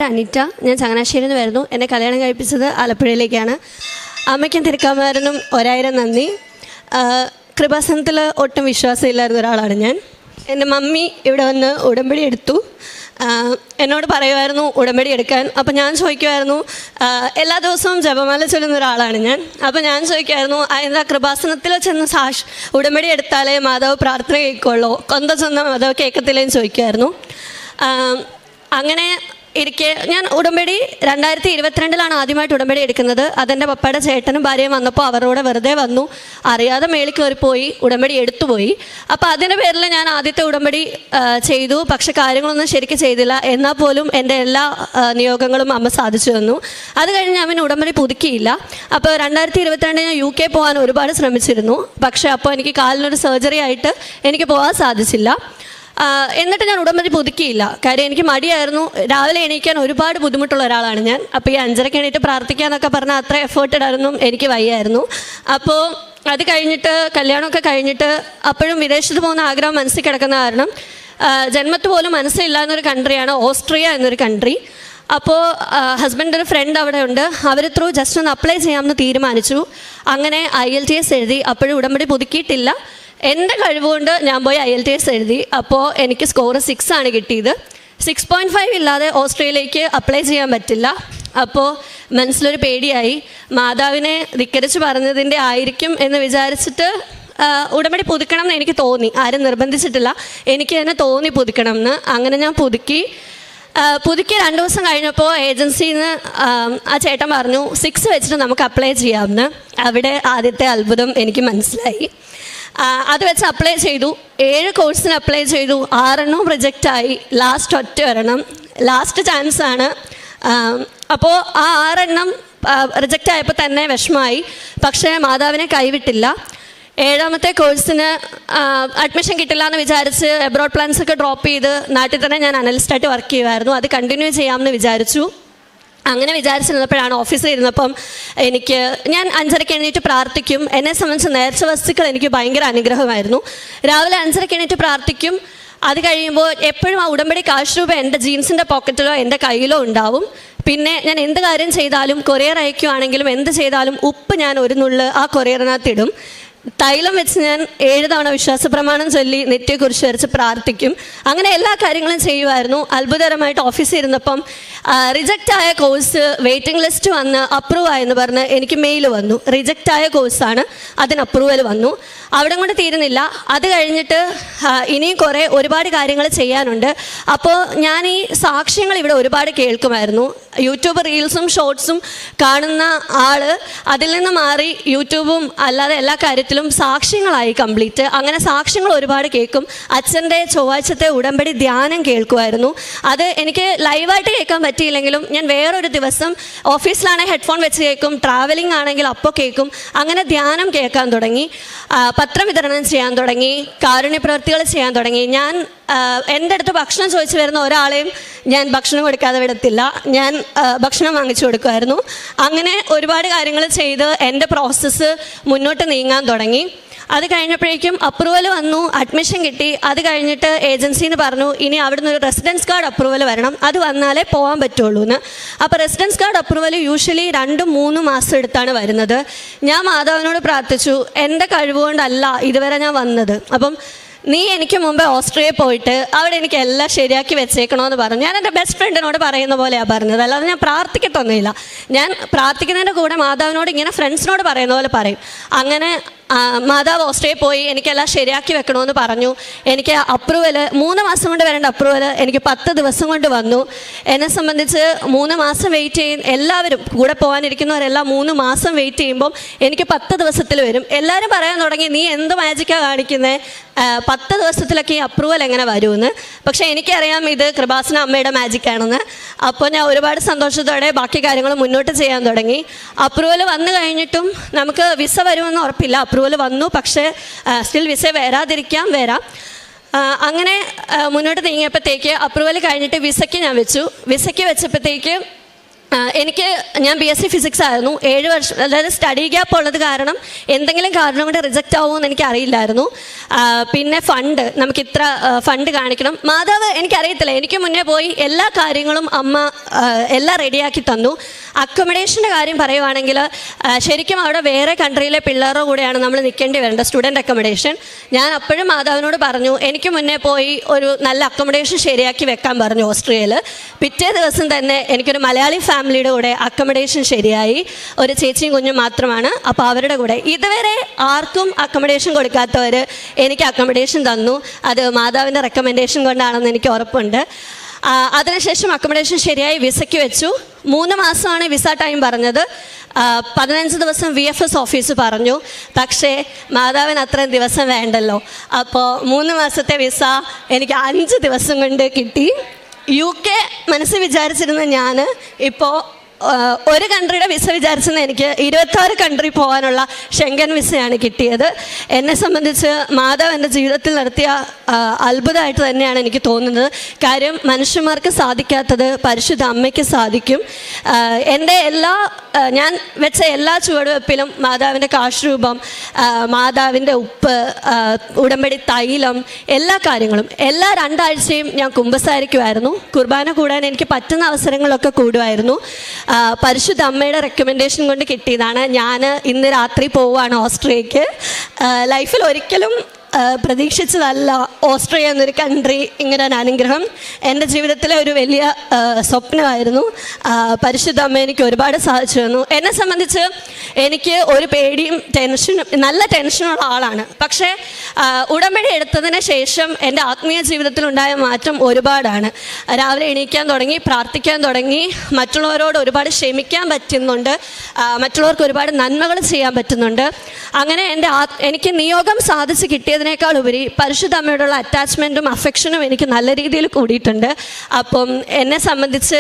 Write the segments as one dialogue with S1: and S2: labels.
S1: അനിറ്റ, ഞാൻ ചങ്ങനാശ്ശേരിയിൽ നിന്ന് വരുന്നു. എന്നെ കല്യാണം കഴിപ്പിച്ചത് ആലപ്പുഴയിലേക്കാണ്. അമ്മയ്ക്കും തിരുക്കാമാരനും 1000 നന്ദി. കൃപാസനത്തിൽ ഒട്ടും വിശ്വാസമില്ലായിരുന്ന ഒരാളാണ് ഞാൻ. എൻ്റെ മമ്മി ഇവിടെ വന്ന് ഉടമ്പടി എടുത്തു. എന്നോട് പറയുമായിരുന്നു ഉടമ്പടി എടുക്കാൻ. അപ്പോൾ ഞാൻ ചോദിക്കുമായിരുന്നു, എല്ലാ ദിവസവും ജപമാല ചൊല്ലുന്ന ഒരാളാണ് ഞാൻ. അപ്പോൾ ഞാൻ ചോദിക്കുമായിരുന്നു, എന്താ കൃപാസനത്തിൽ ചെന്ന് ഉടമ്പടി എടുത്താലേ മാതാവ് പ്രാർത്ഥന കേൾക്കുള്ളൂ, കൊന്ത ചെന്ന മാതാവ് കേൾക്കത്തില്ലേന്ന് ചോദിക്കുമായിരുന്നു. അങ്ങനെ ഇരിക്കെ ഞാൻ ഉടമ്പടി 2022 ആദ്യമായിട്ട് ഉടമ്പടി എടുക്കുന്നത്. അതെൻ്റെ പപ്പയുടെ ചേട്ടനും ഭാര്യയും വന്നപ്പോൾ അവരോട് വെറുതെ വന്നു, അറിയാതെ മേളിൽ കയറിപ്പോയി ഉടമ്പടി എടുത്തുപോയി. അപ്പോൾ അതിൻ്റെ പേരിൽ ഞാൻ ആദ്യത്തെ ഉടമ്പടി ചെയ്തു. പക്ഷെ കാര്യങ്ങളൊന്നും ശരിക്കും ചെയ്തില്ല. എന്നാൽ പോലും എൻ്റെ എല്ലാ നിയോഗങ്ങളും അമ്മ സാധിച്ചു തന്നു. അത് കഴിഞ്ഞ് ഞാൻ പിന്നെ ഉടമ്പടി പുതുക്കിയില്ല. അപ്പോൾ 2022 ഞാൻ UK പോകാൻ ഒരുപാട് ശ്രമിച്ചിരുന്നു. പക്ഷേ അപ്പോൾ എനിക്ക് കാലിനൊരു സർജറി ആയിട്ട് എനിക്ക് പോകാൻ സാധിച്ചില്ല. എന്നിട്ട് ഞാൻ ഉടമ്പടി പുതുക്കിയില്ല. കാര്യം എനിക്ക് മടിയായിരുന്നു. രാവിലെ എണീക്കാൻ ഒരുപാട് ബുദ്ധിമുട്ടുള്ള ഒരാളാണ് ഞാൻ. അപ്പോൾ ഈ 5:30 എണീറ്റ് പ്രാർത്ഥിക്കാന്നൊക്കെ പറഞ്ഞാൽ അത്ര എഫേർട്ടിടാനൊന്നും എനിക്ക് വയ്യായിരുന്നു. അപ്പോൾ അത് കഴിഞ്ഞിട്ട് കല്യാണമൊക്കെ കഴിഞ്ഞിട്ട് അപ്പോഴും വിദേശത്ത് പോകുന്ന ആഗ്രഹം മനസ്സിൽ കിടക്കുന്ന കാരണം ജന്മത്ത് പോലും മനസ്സിലില്ല എന്നൊരു കൺട്രിയാണ് ഓസ്ട്രിയ എന്നൊരു കൺട്രി. അപ്പോൾ ഹസ്ബൻഡിൻ്റെ ഒരു ഫ്രണ്ട് അവിടെ ഉണ്ട്. അവർ ത്രൂ ജസ്റ്റ് ഒന്ന് അപ്ലൈ ചെയ്യാമെന്ന് തീരുമാനിച്ചു. അങ്ങനെ IELTS എഴുതി. അപ്പോഴും ഉടമ്പടി പുതുക്കിയിട്ടില്ല. എൻ്റെ കഴിവുകൊണ്ട് ഞാൻ പോയി IELTS എഴുതി. അപ്പോൾ എനിക്ക് സ്കോർ 6 ആണ് കിട്ടിയത്. 6.5 ഇല്ലാതെ ഓസ്ട്രേലിയയിലേക്ക് അപ്ലൈ ചെയ്യാൻ പറ്റില്ല. അപ്പോൾ മനസ്സിലൊരു പേടിയായി. മാതാവിനെ ധിക്കരിച്ച് പറഞ്ഞതിൻ്റെ ആയിരിക്കും എന്ന് വിചാരിച്ചിട്ട് ഉടമ്പടി പുതുക്കണം എന്ന് എനിക്ക് തോന്നി. ആരും നിർബന്ധിച്ചിട്ടില്ല, എനിക്ക് തന്നെ തോന്നി പുതുക്കണം എന്ന്. അങ്ങനെ ഞാൻ പുതുക്കി 2 ദിവസം കഴിഞ്ഞപ്പോൾ ഏജൻസിയിൽ നിന്ന് ആ ചേട്ടൻ പറഞ്ഞു 6 വെച്ചിട്ട് നമുക്ക് അപ്ലൈ ചെയ്യാമെന്ന്. അവിടെ ആദ്യത്തെ അത്ഭുതം എനിക്ക് മനസ്സിലായി. അത് വെച്ച് അപ്ലൈ ചെയ്തു. 7 കോഴ്സിന് അപ്ലൈ ചെയ്തു. 6 റിജക്റ്റായി. ലാസ്റ്റ് ഒറ്റ ഒരെണ്ണം ലാസ്റ്റ് ചാൻസാണ്. അപ്പോൾ ആ 6 റിജക്റ്റ് ആയപ്പോൾ തന്നെ വിഷമമായി. പക്ഷേ മാതാവിനെ കൈവിട്ടില്ല. 7ാമത്തെ കോഴ്സിന് അഡ്മിഷൻ കിട്ടില്ല എന്ന് വിചാരിച്ച് എബ്രോഡ് പ്ലാൻസൊക്കെ ഡ്രോപ്പ് ചെയ്ത് നാട്ടിൽ തന്നെ ഞാൻ അനലിസ്റ്റായിട്ട് വർക്ക് ചെയ്യുമായിരുന്നു. അത് കണ്ടിന്യൂ ചെയ്യാമെന്ന് വിചാരിച്ചു. അങ്ങനെ വിചാരിച്ചിരുന്നപ്പോഴാണ് ഓഫീസിൽ ഇരുന്നപ്പം ഞാൻ 5:30 എണീറ്റ് പ്രാർത്ഥിക്കും. എന്നെ സംബന്ധിച്ച് നേർച്ച വസ്തുക്കൾ എനിക്ക് ഭയങ്കര അനുഗ്രഹമായിരുന്നു. രാവിലെ 5:30 എണീറ്റ് പ്രാർത്ഥിക്കും. അത് കഴിയുമ്പോൾ എപ്പോഴും ആ ഉടമ്പടി കാശ് രൂപ എൻ്റെ ജീൻസിൻ്റെ പോക്കറ്റിലോ എൻ്റെ കയ്യിലോ ഉണ്ടാവും. പിന്നെ ഞാൻ എന്ത് കാര്യം ചെയ്താലും കൊറിയർ അയക്കുകയാണെങ്കിലും എന്ത് ചെയ്താലും ഉപ്പ് ഞാൻ ഒരു നുള്ള് ആ കൊറിയറിനകത്തിടും. തൈലം വെച്ച് ഞാൻ 7 തവണ വിശ്വാസ പ്രമാണം ചൊല്ലി നെറ്റിയെക്കുറിച്ച് വരച്ച് പ്രാർത്ഥിക്കും. അങ്ങനെ എല്ലാ കാര്യങ്ങളും ചെയ്യുമായിരുന്നു. അത്ഭുതകരമായിട്ട് ഓഫീസിൽ ഇരുന്നപ്പം റിജക്റ്റ് ആയ കോഴ്സ് വെയിറ്റിംഗ് ലിസ്റ്റ് വന്ന് അപ്രൂവ് ആയെന്ന് പറഞ്ഞ് എനിക്ക് മെയിൽ വന്നു. റിജക്റ്റ് ആയ കോഴ്സാണ്, അതിന് അപ്രൂവൽ വന്നു. അവിടെ കൊണ്ട് തീരുന്നില്ല. അത് കഴിഞ്ഞിട്ട് ഇനിയും ഒരുപാട് കാര്യങ്ങൾ ചെയ്യാനുണ്ട്. അപ്പോൾ ഞാൻ ഈ സാക്ഷ്യങ്ങൾ ഇവിടെ ഒരുപാട് കേൾക്കുമായിരുന്നു. യൂട്യൂബ് റീൽസും ഷോർട്സും കാണുന്ന ആൾ അതിൽ നിന്ന് മാറി യൂട്യൂബും അല്ലാതെ എല്ലാ കാര്യത്തിലും സാക്ഷ്യങ്ങളായി കംപ്ലീറ്റ്. അങ്ങനെ സാക്ഷ്യങ്ങൾ ഒരുപാട് കേൾക്കും. അച്ഛൻ്റെ ചൊവ്വാഴ്ചത്തെ ഉടമ്പടി ധ്യാനം കേൾക്കുമായിരുന്നു. അത് എനിക്ക് ലൈവായിട്ട് കേൾക്കാൻ പറ്റിയില്ലെങ്കിലും ഞാൻ വേറൊരു ദിവസം ഓഫീസിലാണെങ്കിൽ ഹെഡ്ഫോൺ വെച്ച് കേൾക്കും, ട്രാവലിംഗ് ആണെങ്കിൽ അപ്പോൾ കേൾക്കും. അങ്ങനെ ധ്യാനം കേൾക്കാൻ തുടങ്ങി. പത്രം വിതരണം ചെയ്യാൻ തുടങ്ങി. കാരുണ്യ പ്രവൃത്തികൾ ചെയ്യാൻ തുടങ്ങി. ഞാൻ എൻ്റെ അടുത്ത് ഭക്ഷണം ചോദിച്ചു വരുന്ന ഒരാളെയും ഞാൻ ഭക്ഷണം കൊടുക്കാതെ വിടത്തില്ല. ഞാൻ ഭക്ഷണം വാങ്ങിച്ചു കൊടുക്കുമായിരുന്നു. അങ്ങനെ ഒരുപാട് കാര്യങ്ങൾ ചെയ്ത് എൻ്റെ പ്രോസസ്സ് മുന്നോട്ട് നീങ്ങാൻ തുടങ്ങി. അത് കഴിഞ്ഞപ്പോഴേക്കും അപ്രൂവൽ വന്നു, അഡ്മിഷൻ കിട്ടി. അത് കഴിഞ്ഞിട്ട് ഏജൻസിന്ന് പറഞ്ഞു ഇനി അവിടുന്ന് ഒരു റെസിഡൻസ് കാർഡ് അപ്രൂവൽ വരണം, അത് വന്നാലേ പോകാൻ പറ്റുള്ളൂ എന്ന്. അപ്പോൾ റെസിഡൻസ് കാർഡ് അപ്രൂവൽ യൂഷ്വലി 2-3 മാസം എടുത്താണ് വരുന്നത്. ഞാൻ മാതാവിനോട് പ്രാർത്ഥിച്ചു, എൻ്റെ കഴിവുകൊണ്ടല്ല ഇതുവരെ ഞാൻ വന്നത്. അപ്പം നീ എനിക്ക് മുമ്പേ ഓസ്ട്രേലിയയിൽ പോയിട്ട് അവിടെ എനിക്ക് എല്ലാം ശരിയാക്കി വെച്ചേക്കണമെന്ന് പറഞ്ഞു. ഞാൻ എൻ്റെ ബെസ്റ്റ് ഫ്രണ്ടിനോട് പറയുന്ന പോലെയാണ് പറഞ്ഞത്, അല്ലാതെ ഞാൻ പ്രാർത്ഥിക്കത്തൊന്നുമില്ല. ഞാൻ പ്രാർത്ഥിക്കുന്നതിൻ്റെ കൂടെ മാതാവിനോട് ഇങ്ങനെ ഫ്രണ്ട്സിനോട് പറയുന്ന പോലെ പറയും. അങ്ങനെ മാതാവ് ഓസ്ട്രേലിയയിൽ പോയി എനിക്കെല്ലാം ശരിയാക്കി വെക്കണമെന്ന് പറഞ്ഞു. എനിക്ക് അപ്രൂവൽ 3 മാസം കൊണ്ട് വരേണ്ട അപ്രൂവൽ എനിക്ക് 10 ദിവസം കൊണ്ട് വന്നു. എന്നെ സംബന്ധിച്ച് 3 മാസം വെയിറ്റ് ചെയ്യും. എല്ലാവരും കൂടെ പോകാനിരിക്കുന്നവരെല്ലാം 3 മാസം വെയിറ്റ് ചെയ്യുമ്പം എനിക്ക് 10 ദിവസത്തിൽ വരും. എല്ലാവരും പറയാൻ തുടങ്ങി നീ എന്ത് മാജിക്കാണ് കാണിക്കുന്നത്, 10 ദിവസത്തിലൊക്കെ ഈ അപ്രൂവൽ എങ്ങനെ വരുമെന്ന്. പക്ഷേ എനിക്കറിയാം ഇത് കൃപാസന അമ്മയുടെ മാജിക്കാണെന്ന്. അപ്പോൾ ഞാൻ ഒരുപാട് സന്തോഷത്തോടെ ബാക്കി കാര്യങ്ങൾ മുന്നോട്ട് ചെയ്യാൻ തുടങ്ങി. അപ്രൂവൽ വന്നു കഴിഞ്ഞിട്ടും നമുക്ക് വിസ വരുമെന്ന് ഉറപ്പില്ല. അപ്രൂവൽ വന്നു, പക്ഷേ സ്റ്റിൽ വിസ വരാം. അങ്ങനെ മുന്നോട്ട് നീങ്ങിയപ്പോഴത്തേക്ക് അപ്രൂവൽ കഴിഞ്ഞിട്ട് വിസയ്ക്ക് ഞാൻ വെച്ചു. വിസയ്ക്ക് വെച്ചപ്പോഴത്തേക്ക് ഞാൻ BSc ഫിസിക്സ് ആയിരുന്നു. 7 വർഷം, അതായത് സ്റ്റഡി ഗ്യാപ്പ് ഉള്ളത് കാരണം എന്തെങ്കിലും കാരണം കൊണ്ട് റിജക്റ്റ് ആവുമെന്ന് എനിക്ക് അറിയില്ലായിരുന്നു. പിന്നെ നമുക്ക് ഇത്ര ഫണ്ട് കാണിക്കണം. മാതാവ് എനിക്കറിയത്തില്ല, എനിക്ക് മുന്നേ പോയി എല്ലാ കാര്യങ്ങളും അമ്മ എല്ലാം റെഡിയാക്കി തന്നു. അക്കോമഡേഷൻ്റെ കാര്യം പറയുവാണെങ്കിൽ ശരിക്കും അവിടെ വേറെ കൺട്രിയിലെ പിള്ളേരുടെ കൂടെയാണ് നമ്മൾ നിൽക്കേണ്ടി വരേണ്ടത്, സ്റ്റുഡൻറ്റ് അക്കോമഡേഷൻ. ഞാൻ അപ്പോഴും മാതാവിനോട് പറഞ്ഞു, എനിക്ക് മുന്നേ പോയി ഒരു നല്ല അക്കോമഡേഷൻ ശരിയാക്കി വെക്കാൻ പറഞ്ഞു ഓസ്ട്രിയയിൽ. പിറ്റേ ദിവസം തന്നെ എനിക്കൊരു മലയാളി ഫാമിലിയുടെ കൂടെ അക്കോമഡേഷൻ ശരിയായി. ഒരു ചേച്ചിയും കുഞ്ഞും മാത്രമാണ്. അപ്പോൾ അവരുടെ കൂടെ ഇതുവരെ ആർക്കും അക്കോമഡേഷൻ കൊടുക്കാത്തവർ എനിക്ക് അക്കോമഡേഷൻ തന്നു. അത് മാതാവിൻ്റെ റെക്കമെൻഡേഷൻ കൊണ്ടാണെന്ന് എനിക്ക് ഉറപ്പുണ്ട്. അതിനുശേഷം അക്കോമഡേഷൻ ശരിയായി വിസയ്ക്ക് വെച്ചു. 3 മാസമാണ് വിസ ടൈം പറഞ്ഞത്. 15 ദിവസം VFS ഓഫീസ് പറഞ്ഞു. പക്ഷേ മാതാവിന് അത്രയും ദിവസം വേണ്ടല്ലോ. അപ്പോൾ 3 മാസത്തെ വിസ എനിക്ക് 5 ദിവസം കൊണ്ട് കിട്ടി. UK മനസ്സിൽ വിചാരിച്ചിരുന്ന ഞാൻ ഇപ്പോൾ ഒരു കൺട്രിയുടെ വിസ വിചാരിച്ചെന്ന് എനിക്ക് 26 കൺട്രി പോകാനുള്ള ഷെങ്കൻ വിസയാണ് കിട്ടിയത്. എന്നെ സംബന്ധിച്ച് മാതാവ് എൻ്റെ ജീവിതത്തിൽ നടത്തിയ അത്ഭുതമായിട്ട് തന്നെയാണ് എനിക്ക് തോന്നുന്നത്. കാര്യം മനുഷ്യന്മാർക്ക് സാധിക്കാത്തത് പരിശുദ്ധ അമ്മയ്ക്ക് സാധിക്കും. എൻ്റെ ഞാൻ വെച്ച എല്ലാ ചുവടുവെപ്പിലും മാതാവിൻ്റെ കാശുരൂപം, മാതാവിൻ്റെ ഉപ്പ്, ഉടമ്പടി തൈലം, എല്ലാ കാര്യങ്ങളും എല്ലാ 2 ആഴ്ചയും ഞാൻ കുമ്പസാരിക്കുമായിരുന്നു. കുർബാന കൂടാൻ എനിക്ക് പറ്റുന്ന അവസരങ്ങളൊക്കെ കൂടുമായിരുന്നു. പരിശുദ്ധ അമ്മയുടെ റെക്കമെൻഡേഷൻ കൊണ്ട് കിട്ടിയതാണ്. ഞാൻ ഇന്ന് രാത്രി പോവുകയാണ് ഓസ്ട്രിയയ്ക്ക്. ലൈഫിൽ ഒരിക്കലും പ്രതീക്ഷിച്ചതല്ല ഓസ്ട്രിയ എന്നൊരു കൺട്രി ഇങ്ങനെ ഒരു അനുഗ്രഹം. എൻ്റെ ജീവിതത്തിലെ ഒരു വലിയ സ്വപ്നമായിരുന്നു. പരിശുദ്ധ അമ്മ എനിക്ക് ഒരുപാട് സാധിച്ചു തന്നു. എന്നെ സംബന്ധിച്ച് എനിക്ക് ഒരു പേടിയും നല്ല ടെൻഷനുള്ള ആളാണ്. പക്ഷേ ഉടമ്പടി എടുത്തതിന് ശേഷം എൻ്റെ ആത്മീയ ജീവിതത്തിലുണ്ടായ മാറ്റം ഒരുപാടാണ്. രാവിലെ എണീക്കാൻ തുടങ്ങി, പ്രാർത്ഥിക്കാൻ തുടങ്ങി, മറ്റുള്ളവരോട് ഒരുപാട് ക്ഷമിക്കാൻ പറ്റുന്നുണ്ട്, മറ്റുള്ളവർക്ക് ഒരുപാട് നന്മകൾ ചെയ്യാൻ പറ്റുന്നുണ്ട്. അങ്ങനെ എനിക്ക് നിയോഗം സാധിച്ച് കിട്ടിയതിനേക്കാൾ ഉപരി പരിശുദ്ധ അമ്മയോടുള്ള അറ്റാച്ച്മെൻറ്റും അഫെക്ഷനും എനിക്ക് നല്ല രീതിയിൽ കൂടിയിട്ടുണ്ട്. അപ്പം എന്നെ സംബന്ധിച്ച്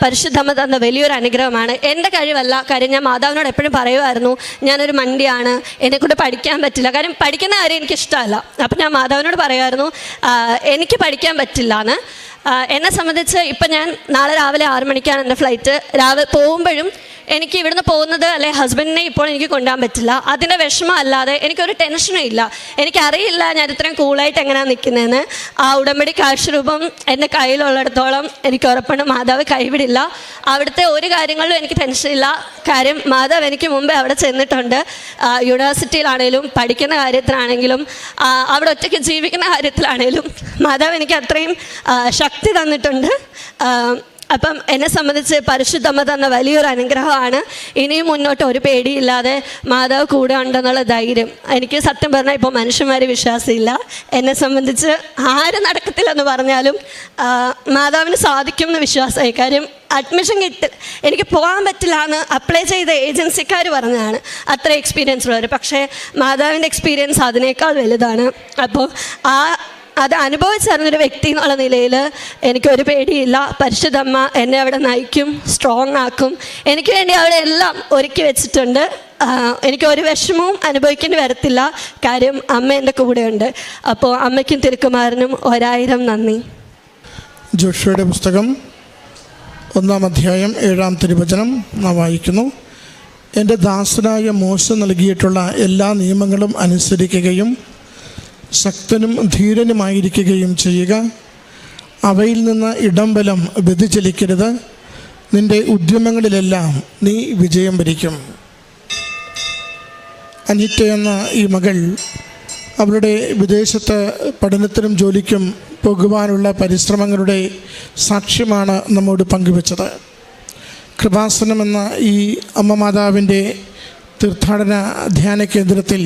S1: പരിശുദ്ധ അമ്മ തന്ന വലിയൊരു അനുഗ്രഹമാണ്. എൻ്റെ കഴിവല്ല. കാര്യം ഞാൻ മാതാവിനോട് എപ്പോഴും പറയുമായിരുന്നു, ഞാനൊരു മണ്ടിയാണ്, എന്നെക്കൊണ്ട് പഠിക്കാൻ പറ്റില്ല. കാര്യം പഠിക്കുന്ന കാര്യം എനിക്കിഷ്ടമല്ല. അപ്പം ഞാൻ മാതാവിനോട് പറയുമായിരുന്നു എനിക്ക് പഠിക്കാൻ പറ്റില്ല എന്ന്. എന്നെ സംബന്ധിച്ച് ഇപ്പം ഞാൻ നാളെ രാവിലെ 6 മണിക്കാണ് എൻ്റെ ഫ്ലൈറ്റ്. രാവിലെ പോകുമ്പോഴും എനിക്ക് ഇവിടുന്ന് പോകുന്നത് അല്ലെ ഹസ്ബൻഡിനെ ഇപ്പോൾ എനിക്ക് കൊണ്ടുപോകാൻ പറ്റില്ല. അതിൻ്റെ വിഷമം അല്ലാതെ എനിക്കൊരു ടെൻഷനും ഇല്ല. എനിക്കറിയില്ല ഞാൻ ഇത്രയും കൂളായിട്ട് എങ്ങനെയാണ് നിൽക്കുന്നതെന്ന്. ആ ഉടമ്പടി കാഴ്ചരൂപം എൻ്റെ കയ്യിലുള്ളിടത്തോളം എനിക്ക് ഉറപ്പാണ് മാതാവ് കൈവിടില്ല. അവിടുത്തെ ഒരു കാര്യങ്ങളിലും എനിക്ക് ടെൻഷനില്ല. കാര്യം മാതാവ് എനിക്ക് മുമ്പേ അവിടെ ചെന്നിട്ടുണ്ട്. യൂണിവേഴ്സിറ്റിയിലാണേലും പഠിക്കുന്ന കാര്യത്തിലാണെങ്കിലും അവിടെ ഒറ്റയ്ക്ക് ജീവിക്കുന്ന കാര്യത്തിലാണേലും മാതാവ് എനിക്ക് അത്രയും ശക്തി തന്നിട്ടുണ്ട്. അപ്പം എന്നെ സംബന്ധിച്ച് പരിശുദ്ധമ്മ തന്ന വലിയൊരു അനുഗ്രഹമാണ്. ഇനിയും മുന്നോട്ട് ഒരു പേടിയില്ലാതെ മാതാവ് കൂടെ ഉണ്ടെന്നുള്ള ധൈര്യം എനിക്ക് സത്യം പറഞ്ഞാൽ ഇപ്പോൾ മനുഷ്യന്മാർ വിശ്വാസമില്ല. എന്നെ സംബന്ധിച്ച് ആര് നടക്കത്തില്ലെന്ന് പറഞ്ഞാലും മാതാവിന് സാധിക്കും എന്ന് വിശ്വാസമായി. കാര്യം അഡ്മിഷൻ എനിക്ക് പോകാൻ പറ്റില്ല എന്ന് അപ്ലൈ ചെയ്ത ഏജൻസിക്കാർ പറഞ്ഞതാണ് അത്ര എക്സ്പീരിയൻസ് ഉള്ളവർ. പക്ഷേ മാതാവിൻ്റെ എക്സ്പീരിയൻസ് അതിനേക്കാൾ വലുതാണ്. അപ്പോൾ അത് അനുഭവിച്ചറിഞ്ഞൊരു വ്യക്തി എന്നുള്ള നിലയിൽ എനിക്കൊരു പേടിയില്ല. പരിശുദ്ധമ്മ എന്നെ അവിടെ നയിക്കും, സ്ട്രോങ് ആക്കും. എനിക്ക് വേണ്ടി അവിടെ എല്ലാം ഒരുക്കി വെച്ചിട്ടുണ്ട്. എനിക്കൊരു വിഷമവും അനുഭവിക്കേണ്ടി വരത്തില്ല. കാര്യം അമ്മ എൻ്റെ കൂടെയുണ്ട്. അപ്പോൾ അമ്മയ്ക്കും തിരുക്കുമാരനും 1000 നന്ദി.
S2: ജോഷുവയുടെ പുസ്തകം 1-ാം അധ്യായം 7-ാം തിരുവചനം നാം വായിക്കുന്നു. എൻ്റെ ദാസനായ മോശ നൽകിയിട്ടുള്ള എല്ലാ നിയമങ്ങളും അനുസരിക്കുകയും ശക്തനും ധീരനുമായിരിക്കുകയും ചെയ്യുക. അവയിൽ നിന്ന് ഇടംബലം വ്യതിചലിക്കരുത്. നിൻ്റെ ഉദ്യമങ്ങളിലെല്ലാം നീ വിജയം വരിക്കും. അനിറ്റ എന്ന ഈ മകൾ അവളുടെ വിദേശത്ത് പഠനത്തിനും ജോലിക്കും പോകുവാനുള്ള പരിശ്രമങ്ങളുടെ സാക്ഷ്യമാണ് നമ്മോട് പങ്കുവച്ചത്. കൃപാസനം എന്ന ഈ അമ്മ മാതാവിൻ്റെ തീർത്ഥാടന ധ്യാന കേന്ദ്രത്തിൽ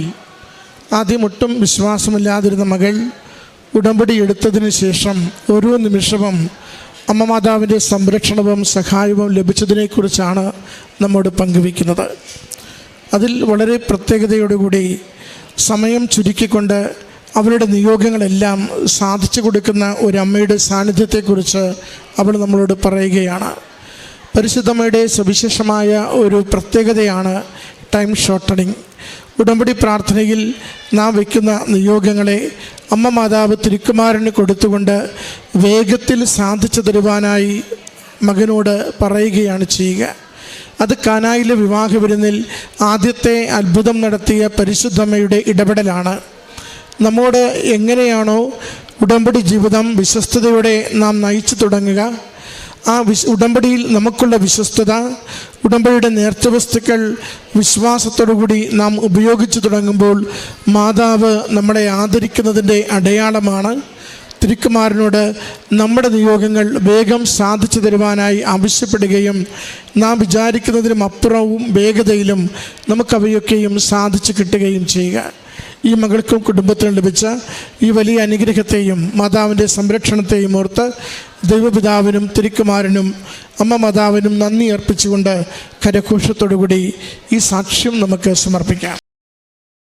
S2: ആദ്യം ഒട്ടും വിശ്വാസമില്ലാതിരുന്ന മകൾ ഉടമ്പടി എടുത്തതിന് ശേഷം ഓരോ നിമിഷവും അമ്മ മാതാവിൻ്റെ സംരക്ഷണവും സഹായവും ലഭിച്ചതിനെക്കുറിച്ചാണ് നമ്മോട് പങ്കുവയ്ക്കുന്നത്. അതിൽ വളരെ പ്രത്യേകതയോടുകൂടി സമയം ചുരുക്കിക്കൊണ്ട് അവരുടെ നിയോഗങ്ങളെല്ലാം സാധിച്ചു കൊടുക്കുന്ന ഒരമ്മയുടെ സാന്നിധ്യത്തെക്കുറിച്ച് അവൾ നമ്മളോട് പറയുകയാണ്. പരിശുദ്ധമ്മയുടെ സവിശേഷമായ ഒരു പ്രത്യേകതയാണ് ടൈം ഷോർട്ടണിങ്. ഉടമ്പടി പ്രാർത്ഥനയിൽ നാം വയ്ക്കുന്ന നിയോഗങ്ങളെ അമ്മ മാതാവ് തിരുക്കുമാരന് കൊടുത്തുകൊണ്ട് വേഗത്തിൽ സാധിച്ചു തരുവാനായി മകനോട് പറയുകയാണ് ചെയ്യുക. അത് കാനായിലെ വിവാഹ വിരുന്നിൽ ആദ്യത്തെ അത്ഭുതം നടത്തിയ പരിശുദ്ധമ്മയുടെ ഇടപെടലാണ്. നമ്മോട് എങ്ങനെയാണോ ഉടമ്പടി ജീവിതം വിശ്വസ്തയോടെ നാം നയിച്ചു തുടങ്ങുക, ആ ഉടമ്പടിയിൽ നമുക്കുള്ള വിശ്വസ്തത, ഉടമ്പടിയുടെ നേർച്ചവസ്തുക്കൾ വിശ്വാസത്തോടുകൂടി നാം ഉപയോഗിച്ചു തുടങ്ങുമ്പോൾ മാതാവ് നമ്മളെ ആദരിക്കുന്നതിൻ്റെ അടയാളമാണ്. തിരുക്കുമാരനോട് നമ്മുടെ നിയോഗങ്ങൾ വേഗം സാധിച്ചു തരുവാനായി ആവശ്യപ്പെടുകയും നാം വിചാരിക്കുന്നതിനും അപ്പുറവും വേഗതയിലും നമുക്കവയൊക്കെയും സാധിച്ചു കിട്ടുകയും ചെയ്യുക. ഈ മകൾക്കും കുടുംബത്തിനും ലഭിച്ച ഈ വലിയ അനുഗ്രഹത്തെയും മാതാവിൻ്റെ സംരക്ഷണത്തെയും ഓർത്ത് ദൈവപിതാവിനും തിരുക്കുമാരനും അമ്മ മാതാവിനും നന്ദി അർപ്പിച്ചുകൊണ്ട് കരഘോഷത്തോടുകൂടി ഈ സാക്ഷ്യം നമുക്ക് സമർപ്പിക്കാം.